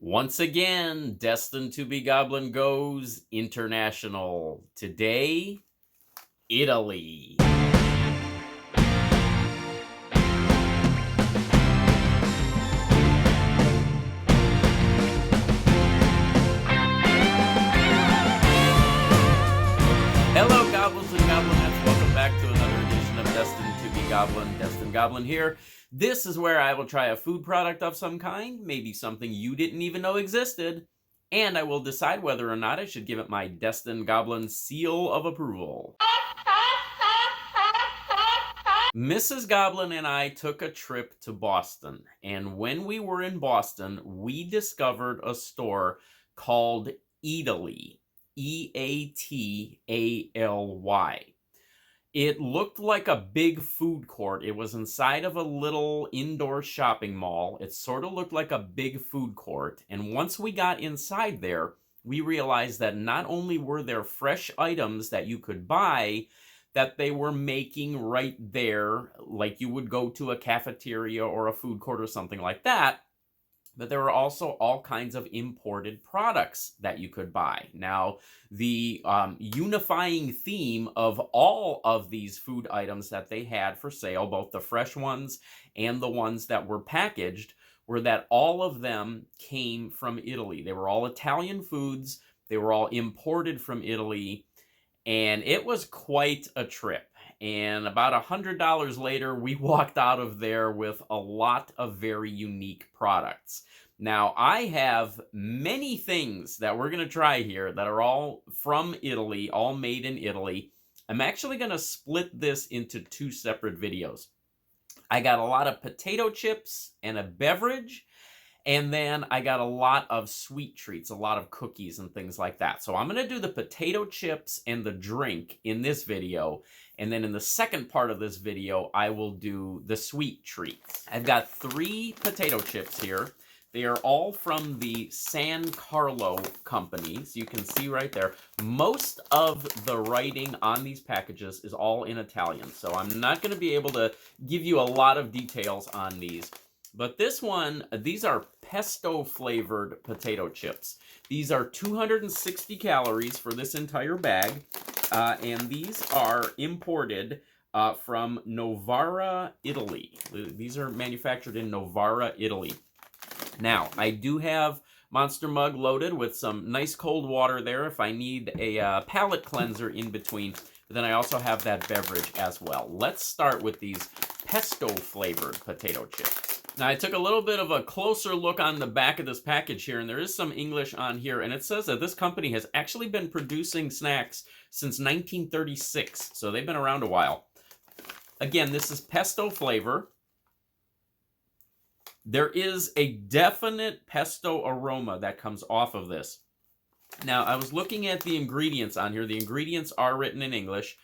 Once again, Destined to be Goblin goes international. Today, Italy. Hello, Goblins and Goblinettes. Welcome back to another edition of Destined to be Goblin. Destined Goblin here. This is where I will try a food product of some kind, maybe something you didn't even know existed, and I will decide whether or not I should give it my Destined Goblin seal of approval. Mrs. Goblin and I took a trip to Boston, and when we were in Boston, we discovered a store called Eataly. E-A-T-A-L-Y. It looked like a big food court. It was inside of a little indoor shopping mall. It sort of looked like a big food court. And once we got inside there, we realized that not only were there fresh items that you could buy, that they were making right there, like you would go to a cafeteria or a food court or something like that, but there were also all kinds of imported products that you could buy. Now, the unifying theme of all of these food items that they had for sale, both the fresh ones and the ones that were packaged, were that all of them came from Italy. They were all Italian foods. They were all imported from Italy, and it was quite a trip. And about $100 later, we walked out of there with a lot of very unique products. Now, I have many things that we're going to try here that are all from Italy, all made in Italy. I'm actually going to split this into two separate videos. I got a lot of potato chips and a beverage. And then I got a lot of sweet treats, a lot of cookies and things like that. So I'm going to do the potato chips and the drink in this video. And then in the second part of this video, I will do the sweet treats. I've got 3 potato chips here. They are all from the San Carlo company. So you can see right there, most of the writing on these packages is all in Italian. So I'm not going to be able to give you a lot of details on these. But this one, these are pesto flavored potato chips. These are 260 calories for this entire bag. And these are imported from Novara, Italy. These are manufactured in Novara, Italy. Now, I do have Monster Mug loaded with some nice cold water there if I need a palate cleanser in between. But then I also have that beverage as well. Let's start with these pesto flavored potato chips. Now, I took a little bit of a closer look on the back of this package here, and there is some English on here, and it says that this company has actually been producing snacks since 1936, so they've been around a while. Again, this is pesto flavor. There is a definite pesto aroma that comes off of this. Now, I was looking at the ingredients on here. The ingredients are written in English.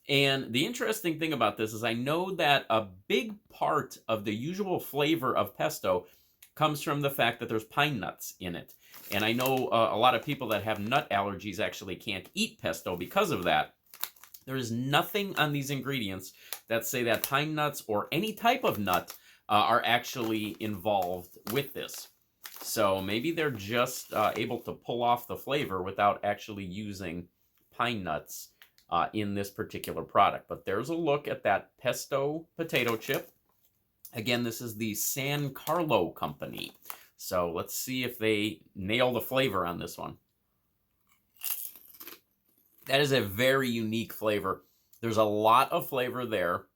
And the interesting thing about this is I know that a big part of the usual flavor of pesto comes from the fact that there's pine nuts in it. And I know a lot of people that have nut allergies actually can't eat pesto because of that. There is nothing on these ingredients that say that pine nuts or any type of nut are actually involved with this. So maybe they're just able to pull off the flavor without actually using pine nuts in this particular product. But there's a look at that pesto potato chip. Again, this is the San Carlo company. So let's see if they nail the flavor on this one. That is a very unique flavor. There's a lot of flavor there.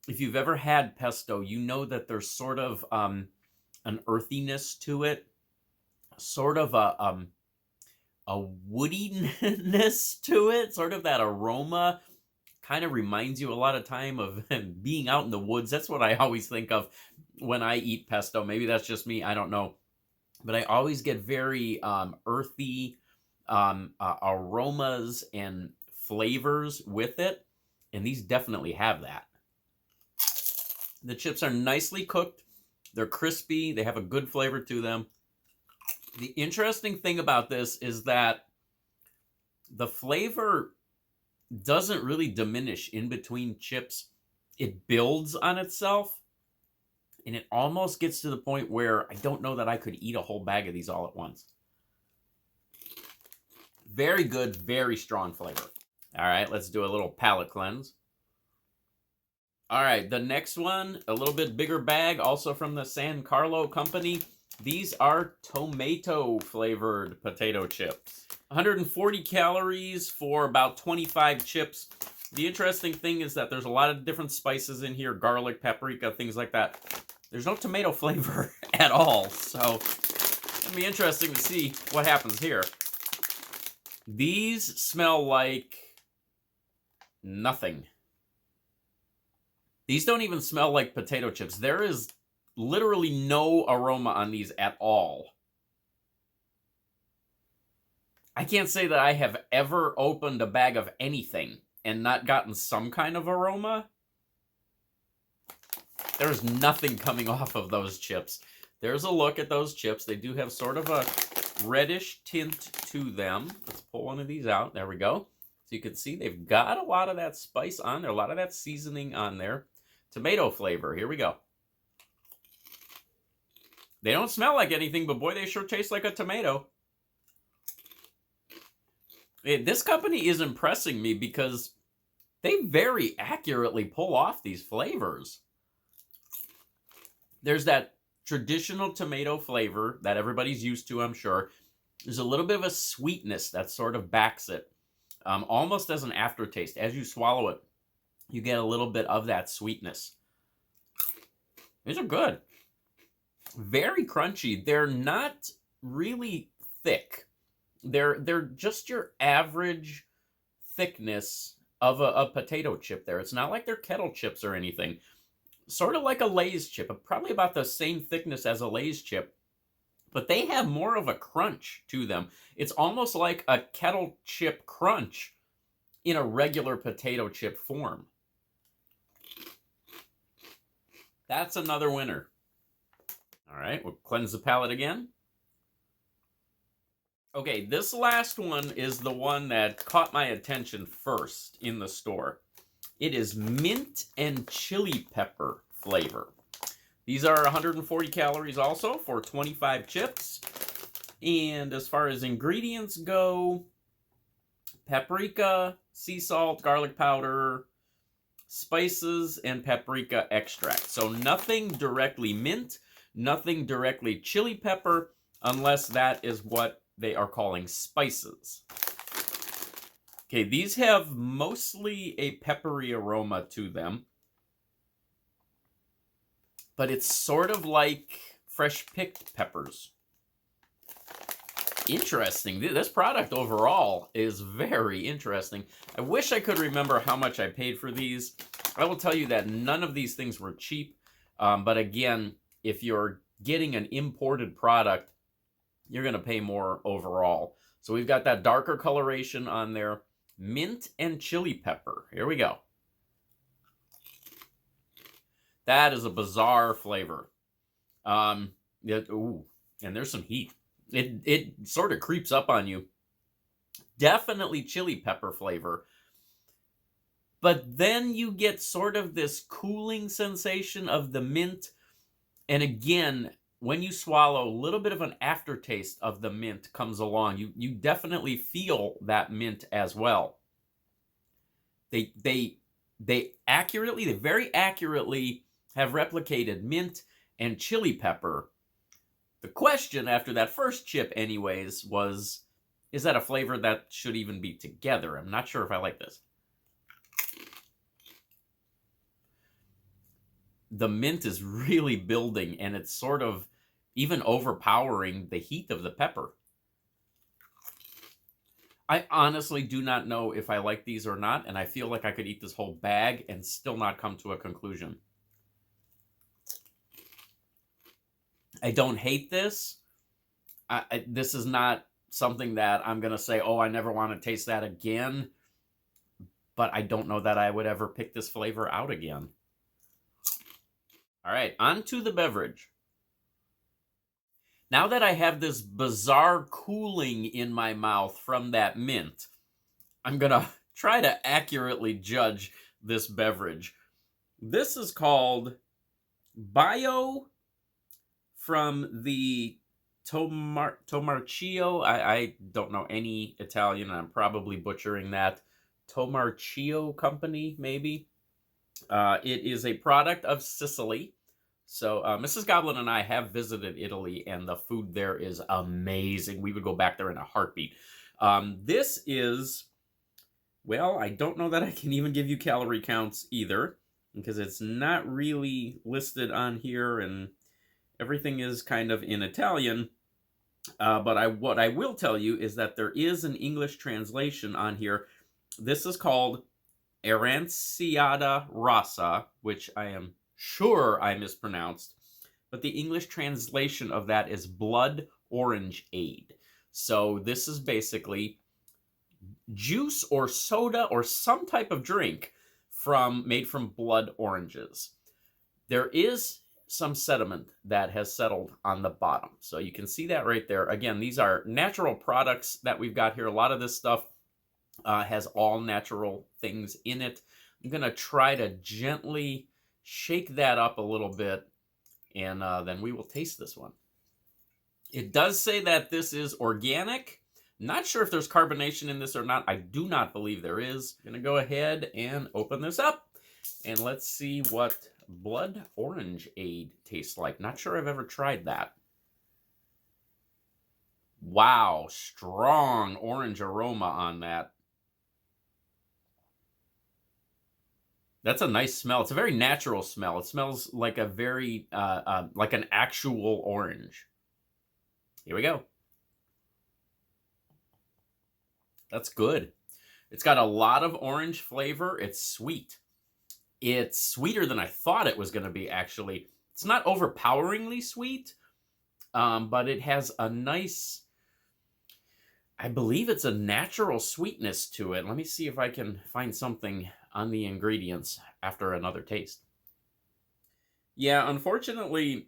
If you've ever had pesto, you know that there's sort of an earthiness to it, sort of a woodiness to it, sort of that aroma. Kind of reminds you a lot of time of being out in the woods. That's what I always think of when I eat pesto. Maybe that's just me, I don't know. But I always get very earthy aromas and flavors with it. And these definitely have that. The chips are nicely cooked. They're crispy. They have a good flavor to them. The interesting thing about this is that the flavor doesn't really diminish in between chips. It builds on itself. And it almost gets to the point where I don't know that I could eat a whole bag of these all at once. Very good, very strong flavor. All right, let's do a little palate cleanse. All right, the next one, a little bit bigger bag, also from the San Carlo company. These are tomato-flavored potato chips. 140 calories for about 25 chips. The interesting thing is that there's a lot of different spices in here, garlic, paprika, things like that. There's no tomato flavor at all, so it'll be interesting to see what happens here. These smell like nothing. These don't even smell like potato chips. There is literally no aroma on these at all. I can't say that I have ever opened a bag of anything and not gotten some kind of aroma. There's nothing coming off of those chips. There's a look at those chips. They do have sort of a reddish tint to them. Let's pull one of these out. There we go. So you can see they've got a lot of that spice on there, a lot of that seasoning on there. Tomato flavor. Here we go. They don't smell like anything, but boy, they sure taste like a tomato. This company is impressing me because they very accurately pull off these flavors. There's that traditional tomato flavor that everybody's used to, I'm sure. There's a little bit of a sweetness that sort of backs it, almost as an aftertaste. As you swallow it, you get a little bit of that sweetness. These are good. Very crunchy. They're not really thick. They're just your average thickness of a potato chip there. It's not like they're kettle chips or anything. Sort of like a Lay's chip, probably about the same thickness as a Lay's chip, but they have more of a crunch to them. It's almost like a kettle chip crunch in a regular potato chip form. That's another winner. All right, we'll cleanse the palate again. Okay, this last one is the one that caught my attention first in the store. It is mint and chili pepper flavor. These are 140 calories also for 25 chips. And as far as ingredients go, paprika, sea salt, garlic powder, spices, and paprika extract. So nothing directly mint, nothing directly chili pepper, unless that is what they are calling spices. Okay, these have mostly a peppery aroma to them, but it's sort of like fresh picked peppers. Interesting. This product overall is very interesting. I wish I could remember how much I paid for these. I will tell you that none of these things were cheap, but again, if you're getting an imported product, you're going to pay more overall. So we've got that darker coloration on there. Mint and chili pepper. Here we go. That is a bizarre flavor. Ooh, and there's some heat. It sort of creeps up on you. Definitely chili pepper flavor. But then you get sort of this cooling sensation of the mint. And again, when you swallow, a little bit of an aftertaste of the mint comes along. You definitely feel that mint as well. They very accurately have replicated mint and chili pepper. The question after that first chip anyways was, is that a flavor that should even be together? I'm not sure if I like this. The mint is really building, and it's sort of even overpowering the heat of the pepper. I honestly do not know if I like these or not, and I feel like I could eat this whole bag and still not come to a conclusion. I don't hate this. This is not something that I'm going to say, oh, I never want to taste that again. But I don't know that I would ever pick this flavor out again. All right, on to the beverage. Now that I have this bizarre cooling in my mouth from that mint, I'm going to try to accurately judge this beverage. This is called Bio from the Tomarchio. I don't know any Italian, and I'm probably butchering that. Tomarchio Company, maybe. It is a product of Sicily. So Mrs. Goblin and I have visited Italy, and the food there is amazing. We would go back there in a heartbeat. This is, well, I don't know that I can even give you calorie counts either, because it's not really listed on here, and everything is kind of in Italian. But what I will tell you is that there is an English translation on here. This is called Aranciata Rossa, which I am sure I mispronounced, but the English translation of that is Blood Orange Aid. So this is basically juice or soda or some type of drink made from blood oranges. There is some sediment that has settled on the bottom. So you can see that right there. Again, these are natural products that we've got here. A lot of this stuff has all natural things in it. I'm going to try to gently shake that up a little bit, and then we will taste this one. It does say that this is organic. Not sure if there's carbonation in this or not. I do not believe there is. I'm going to go ahead and open this up, and let's see what Blood Orange Aid tastes like. Not sure I've ever tried that. Wow, strong orange aroma on that. That's a nice smell. It's a very natural smell. It smells like a very, like an actual orange. Here we go. That's good. It's got a lot of orange flavor. It's sweet. It's sweeter than I thought it was going to be, actually. It's not overpoweringly sweet, but it has a nice, I believe it's a natural sweetness to it. Let me see if I can find something on the ingredients after another taste. Yeah, unfortunately,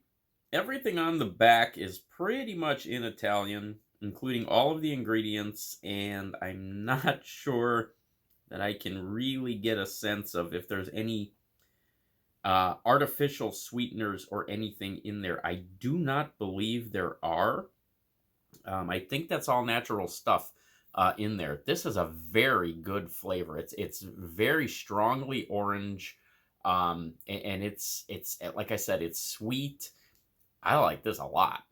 everything on the back is pretty much in Italian, including all of the ingredients, and I'm not sure that I can really get a sense of if there's any artificial sweeteners or anything in there. I do not believe there are. I think that's all natural stuff in there. This is a very good flavor. It's very strongly orange, and it's like I said, it's sweet. I like this a lot.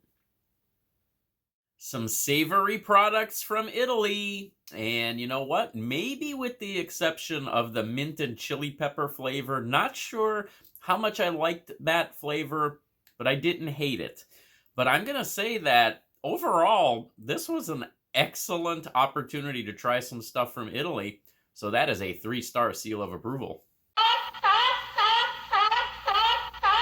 Some savory products from Italy. And you know what? Maybe with the exception of the mint and chili pepper flavor, not sure how much I liked that flavor, but I didn't hate it. But I'm going to say that overall, this was an excellent opportunity to try some stuff from Italy. So that is a 3-star seal of approval.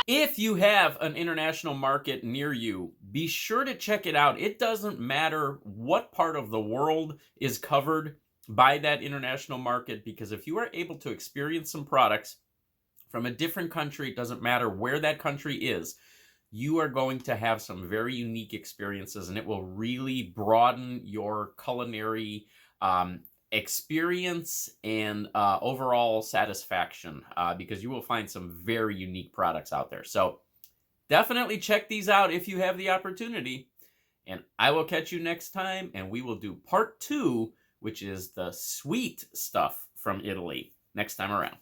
If you have an international market near you, be sure to check it out. It doesn't matter what part of the world is covered by that international market, because if you are able to experience some products from a different country, it doesn't matter where that country is, you are going to have some very unique experiences, and it will really broaden your culinary experience and overall satisfaction, because you will find some very unique products out there. So definitely check these out if you have the opportunity. And I will catch you next time, and we will do part 2, which is the sweet stuff from Italy, next time around.